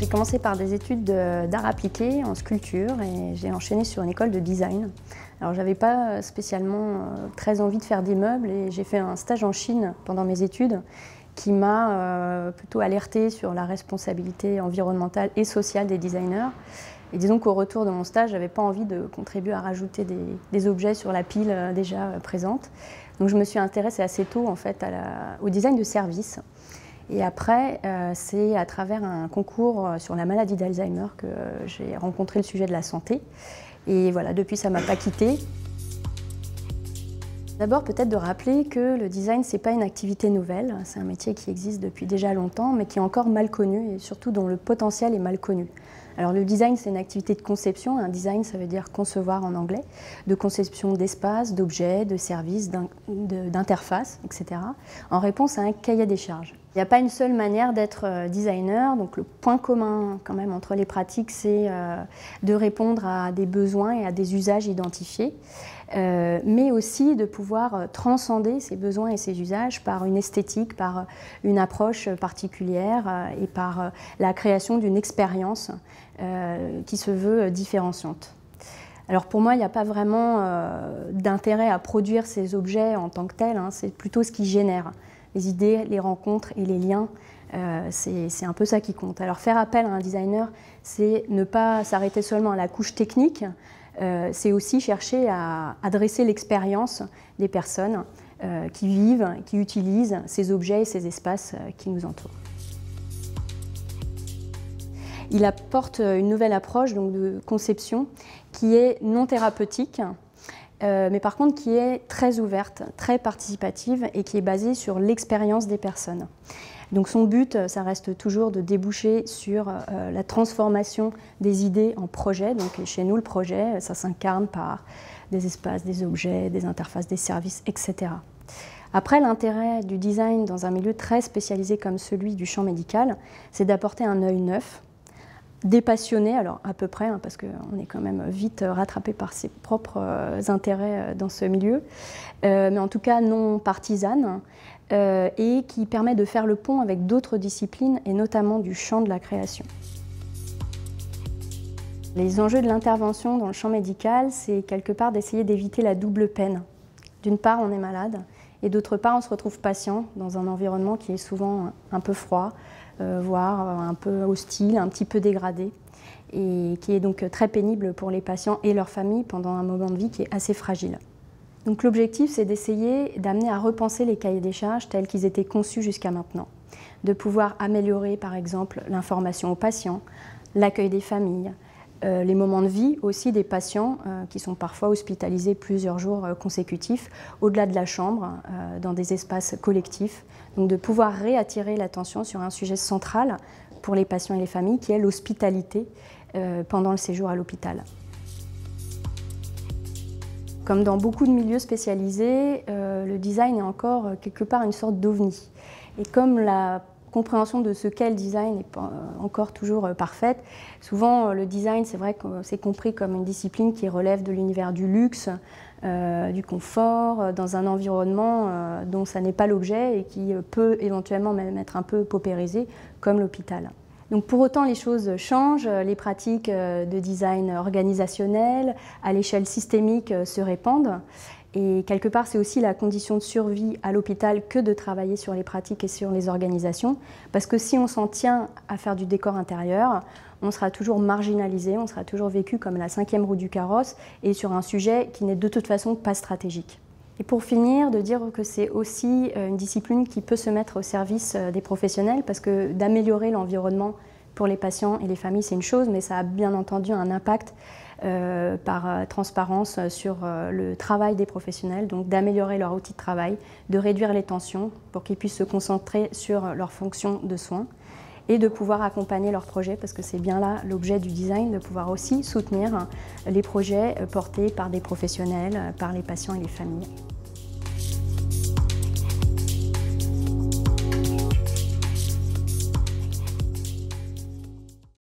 J'ai commencé par des études d'art appliqué en sculpture et j'ai enchaîné sur une école de design. Alors j'avais pas spécialement très envie de faire des meubles et j'ai fait un stage en Chine pendant mes études qui m'a plutôt alertée sur la responsabilité environnementale et sociale des designers. Et disons qu'au retour de mon stage, j'avais pas envie de contribuer à rajouter des objets sur la pile déjà présente. Donc je me suis intéressée assez tôt en fait au design de service. Et après, c'est à travers un concours sur la maladie d'Alzheimer que j'ai rencontré le sujet de la santé. Et voilà, depuis, ça ne m'a pas quittée. D'abord, peut-être de rappeler que le design, ce n'est pas une activité nouvelle. C'est un métier qui existe depuis déjà longtemps, mais qui est encore mal connu et surtout dont le potentiel est mal connu. Alors le design, c'est une activité de conception. Un design, ça veut dire concevoir en anglais, de conception d'espace, d'objets, de services, d'interfaces, etc. en réponse à un cahier des charges. Il n'y a pas une seule manière d'être designer, donc le point commun quand même entre les pratiques, c'est de répondre à des besoins et à des usages identifiés, mais aussi de pouvoir transcender ces besoins et ces usages par une esthétique, par une approche particulière et par la création d'une expérience qui se veut différenciante. Alors pour moi, il n'y a pas vraiment d'intérêt à produire ces objets en tant que tels, hein, c'est plutôt ce qui génère. Les idées, les rencontres et les liens, c'est un peu ça qui compte. Alors faire appel à un designer, c'est ne pas s'arrêter seulement à la couche technique, c'est aussi chercher à adresser l'expérience des personnes qui vivent, qui utilisent ces objets et ces espaces qui nous entourent. Il apporte une nouvelle approche donc, de conception qui est non thérapeutique, mais par contre qui est très ouverte, très participative et qui est basée sur l'expérience des personnes. Donc son but, ça reste toujours de déboucher sur la transformation des idées en projets. Donc chez nous, le projet, ça s'incarne par des espaces, des objets, des interfaces, des services, etc. Après, l'intérêt du design dans un milieu très spécialisé comme celui du champ médical, c'est d'apporter un œil neuf, des passionnés, alors à peu près, hein, parce qu'on est quand même vite rattrapé par ses propres intérêts dans ce milieu, mais en tout cas non partisane, et qui permet de faire le pont avec d'autres disciplines, et notamment du champ de la création. Les enjeux de l'intervention dans le champ médical, c'est quelque part d'essayer d'éviter la double peine. D'une part, on est malade, et d'autre part, on se retrouve patient dans un environnement qui est souvent un peu froid, voire un peu hostile, un petit peu dégradé, et qui est donc très pénible pour les patients et leurs familles pendant un moment de vie qui est assez fragile. Donc l'objectif, c'est d'essayer d'amener à repenser les cahiers des charges tels qu'ils étaient conçus jusqu'à maintenant, de pouvoir améliorer par exemple l'information aux patients, l'accueil des familles, les moments de vie aussi des patients qui sont parfois hospitalisés plusieurs jours consécutifs, au-delà de la chambre, dans des espaces collectifs. Donc de pouvoir réattirer l'attention sur un sujet central pour les patients et les familles, qui est l'hospitalité pendant le séjour à l'hôpital. Comme dans beaucoup de milieux spécialisés, le design est encore quelque part une sorte d'ovni. Et comme la compréhension de ce qu'est le design n'est pas encore toujours parfaite. Souvent, le design, c'est vrai que c'est compris comme une discipline qui relève de l'univers du luxe, du confort, dans un environnement dont ça n'est pas l'objet et qui peut éventuellement même être un peu paupérisé, comme l'hôpital. Donc pour autant, les choses changent, les pratiques de design organisationnel à l'échelle systémique se répandent. Et quelque part, c'est aussi la condition de survie à l'hôpital que de travailler sur les pratiques et sur les organisations. Parce que si on s'en tient à faire du décor intérieur, on sera toujours marginalisé, on sera toujours vécu comme la cinquième roue du carrosse et sur un sujet qui n'est de toute façon pas stratégique. Et pour finir, de dire que c'est aussi une discipline qui peut se mettre au service des professionnels parce que d'améliorer l'environnement pour les patients et les familles, c'est une chose, mais ça a bien entendu un impact par transparence sur le travail des professionnels, donc d'améliorer leur outil de travail, de réduire les tensions pour qu'ils puissent se concentrer sur leur fonction de soins et de pouvoir accompagner leurs projets, parce que c'est bien là l'objet du design, de pouvoir aussi soutenir les projets portés par des professionnels, par les patients et les familles.